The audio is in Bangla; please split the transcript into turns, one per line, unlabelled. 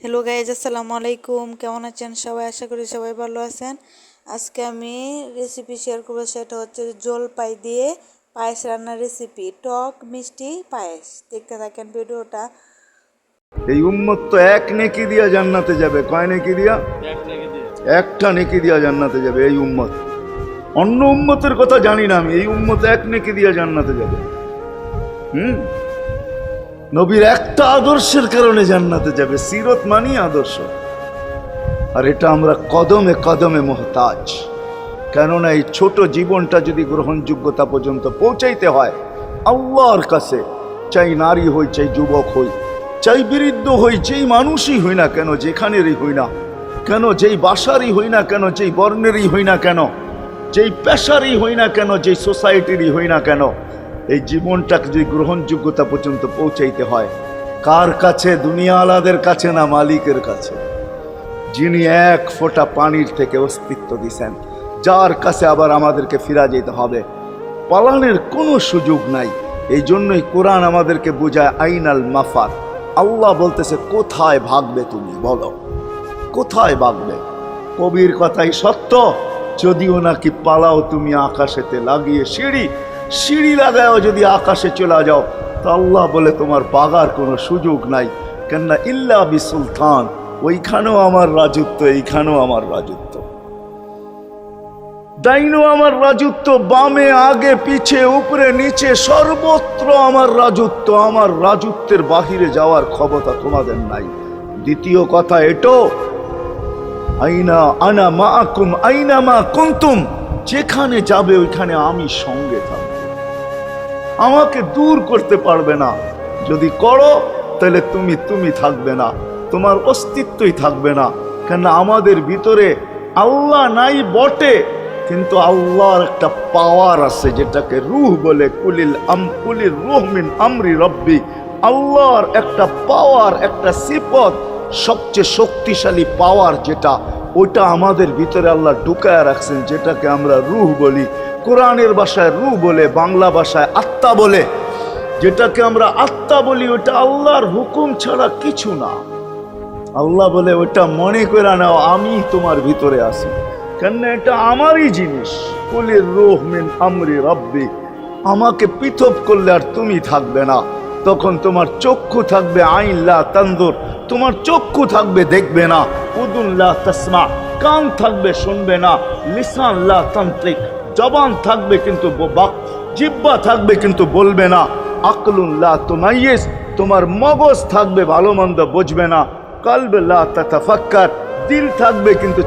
হ্যালো গাইজ, আসসালামু আলাইকুম। কেমন আছেন সবাই? আশা করি সবাই ভালো আছেন। আজকে আমি রেসিপি শেয়ার করবো, সেটা হচ্ছে জলপাই দিয়ে পায়েস রান্নার রেসিপি। টক মিষ্টি পায়েস, দেখতে থাকেন ভিডিওটা।
এই উম্মত তো এক নেকি দিয়া জান্নাতে যাবে। কয় নেকি দিয়া? একটা নেকি দিয়া জান্নাতে যাবে এই উম্মত। অন্য উম্মতের কথা জানি না আমি, এই উম্মত এক নেকি দিয়া জান্নাতে যাবে। নবীর একটা আদর্শের কারণে জান্নাতে যাবে। সিরত মানি আদর্শ, আর এটা আমরা কদমে কদমে মোহতাজ। কেননা এই ছোট জীবনটা যদি গ্রহণযোগ্যতা পর্যন্ত পৌঁছাইতে হয় আল্লাহর কাছে, চাই নারী হই, চাই যুবক হই, চাই বৃদ্ধ হই, যেই মানুষই হই না কেন, যেখানেরই হই না কেন, যেই বাসারই হই না কেন, যেই বর্ণেরই হই না কেন, যেই পেশারই হই না কেন, যেই সোসাইটিরই হই না কেন, এই জীবনটাকে যদি গ্রহণযোগ্যতা পর্যন্ত পৌঁছাইতে হয় কার কাছে? দুনিয়া আলাদের কাছে না, মালিকের কাছে, যিনি এক ফোঁটা পানির থেকে অস্তিত্ব দিছেন, যার কাছে আবার আমাদেরকে ফিরা যেতে হবে। পালানের কোনো সুযোগ নাই। এই জন্যই কোরআন আমাদেরকে বোঝায় আইনাল মাফার। আল্লাহ বলতেছে কোথায় ভাগবে তুমি, বলো কোথায় ভাগবে? কবির কথাই সত্য, যদিও নাকি পালাও তুমি আকাশেতে লাগিয়ে সিঁড়ি লাগাও, যদি আকাশে চলে যাও তো আল্লাহ বলে তোমার পাগার কোনো সুযোগ নাই। কেননা ইল্লা বি সুলতান, ওইখানেও আমার রাজত্ব, এইখানেও আমার রাজত্ব, ডাইনো আমার রাজত্ব, বামে আগে পিছে উপরে নিচে সর্বত্র আমার রাজত্ব। আমার রাজত্বের বাহিরে যাওয়ার ক্ষমতা তোমাদের নাই। দ্বিতীয় কথা এটো, আইনা আনা মাআকুম আইনা মা কুনতুম, যেখানে যাবে ওইখানে আমি সঙ্গে থাকব, আমাকে দূর করতে পারবে না। যদি করো তাহলে তুমি থাকবে না, তোমার অস্তিত্বই থাকবে না। কেন আমাদের ভিতরে আল্লাহ নাই বটে, কিন্তু আল্লাহর একটা পাওয়ার আছে যেটাকে রূহ বলে। কুলির রূহ মিন আমরি রব্বি, আল্লাহর একটা পাওয়ার, একটা সিফত, সবচেয়ে শক্তিশালী পাওয়ার যেটা, ওইটা আমাদের ভিতরে আল্লাহ ঢুকায় রাখছেন, যেটাকে আমরা রূহ বলি। কোরআনের ভাষায় রূহ বলে, বাংলা ভাষায় আত্মা বলে। যেটাকে আমরা আত্মা বলি ওটা আল্লাহর হুকুম ছাড়া কিছু না। আল্লাহ বলে ওটা মনে করে নাও আমি তোমার ভিতরে আছি, কেন এটা আমারই জিনিস। কুলির রূহ মিন আমরি রব্বি, আমাকে পৃথক করলে আর তুমি থাকবে না। তখন তোমার চক্ষু থাকবে আইন লা তানজুর, তোমার চক্ষু থাকবে দেখবে না। উদুন লা তাসমা, কান থাকবে শুনবে না। লিসান লা তানতিক, জবান থাকবে কিন্তু জিহ্বা থাকবে কিন্তু বলবে না। আকলুন লা তুমাইয়িজ, তোমার মগজ থাকবে ভালো মন্দ বুঝবে না। কলব লা তাতাফাক্কার, দিল থাকবে কিন্তু